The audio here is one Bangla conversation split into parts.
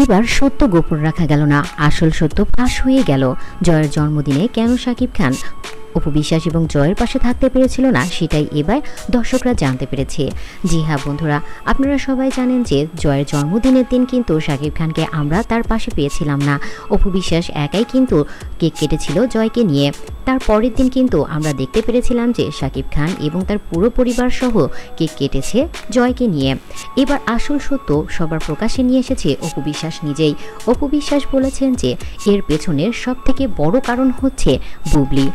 এবার সত্য গোপন রাখা গেল না, আসল সত্য ফাঁস হয়ে গেল। জয়ের জন্মদিনে কেন শাকিব খান অপু বিশ্বাস এবং জয়ের পাশে থাকতে পেরেছিল না, সেটাই এবার দর্শকরা জানতে পেরেছে। জি হ্যাঁ বন্ধুরা, আপনারা সবাই জানেন যে জয়ের জন্মদিনের দিন কিন্তু শাকিব খানকে আমরা তার পাশে পেয়েছিলাম না। অপু বিশ্বাস একাই কিন্তু কেক কেটেছিল জয়কে নিয়ে। তার পরের দিন কিন্তু আমরা দেখতে পেরেছিলাম যে শাকিব খান এবং তার পুরো পরিবার সহ কেক কেটেছে জয়কে নিয়ে। এবার আসল সত্য সবার প্রকাশে নিয়ে এসেছে অপু বিশ্বাস নিজেই। অপু বিশ্বাস বলেছেন যে এর পেছনের সবথেকে বড় কারণ হচ্ছে বুবলি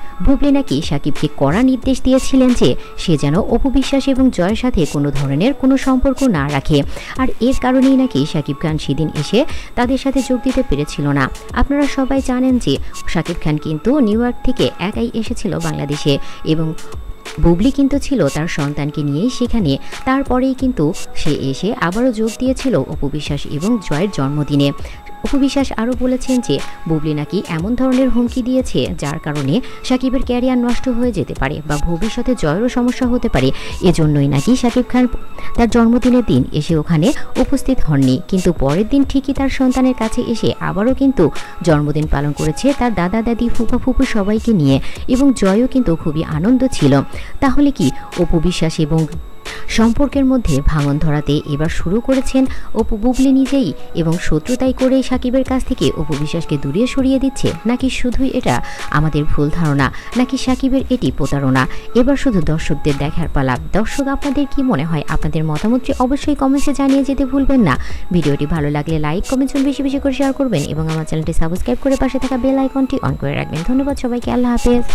নাকি শাকিবকে কড়া নির্দেশ দিয়েছিলেন যে সে যেন অপু বিশ্বাস এবং জয়ের সাথে কোনো ধরনের কোনো সম্পর্ক না রাখে। আর এর কারণেই নাকি শাকিব খান সেদিন এসে তাদের সাথে যোগ দিতে পেরেছিল না। আপনারা সবাই জানেন যে শাকিব খান কিন্তু নিউ ইয়র্ক থেকে একাই এসেছিল বাংলাদেশে এবং বুবলি কিন্তু ছিল তার সন্তানকে নিয়েই সেখানে। তারপরেই কিন্তু সে এসে আবারও যোগ দিয়েছিল অপু বিশ্বাস এবং জয়ের জন্মদিনে। অপু বিশ্বাস আরও বলেছেন যে বুবলি নাকি এমন ধরনের হুমকি দিয়েছে যার কারণে শাকিবের ক্যারিয়ার নষ্ট হয়ে যেতে পারে বা ভবিষ্যতে জয়েরও সমস্যা হতে পারে। এজন্যই নাকি শাকিব খান তার জন্মদিনের দিন এসে ওখানে উপস্থিত হননি, কিন্তু পরের দিন ঠিকই তার সন্তানের কাছে এসে আবারও কিন্তু জন্মদিন পালন করেছে তার দাদা দাদি ফুপা ফুপু সবাইকে নিয়ে, এবং জয়ও কিন্তু খুবই আনন্দ ছিল। তাহলে কি অপু বিশ্বাস এবং সম্পর্কের মধ্যে ভাঙন ধরাতে এবার শুরু করেছেন অপু বুবলি নিজেই, এবং শত্রুতাই করে শাকিবের কাছ থেকে অপু বিশ্বাসকে দূরে সরিয়ে দিচ্ছে, নাকি শুধুই এটা আমাদের ভুল ধারণা, নাকি শাকিবের এটি প্রতারণা? এবার শুধু দর্শকদের দেখার পালা। দর্শক, আপনাদের কি মনে হয়? আপনাদের মতামতটি অবশ্যই কমেন্টসে জানিয়ে যেতে ভুলবেন না। ভিডিওটি ভালো লাগলে লাইক কমেন্ট বেশি বেশি করে শেয়ার করবেন এবং আমার চ্যানেলটি সাবস্ক্রাইব করে পাশে থাকা বেল আইকনটি অন করে রাখবেন। ধন্যবাদ সবাইকে, আল্লাহ হাফেজ।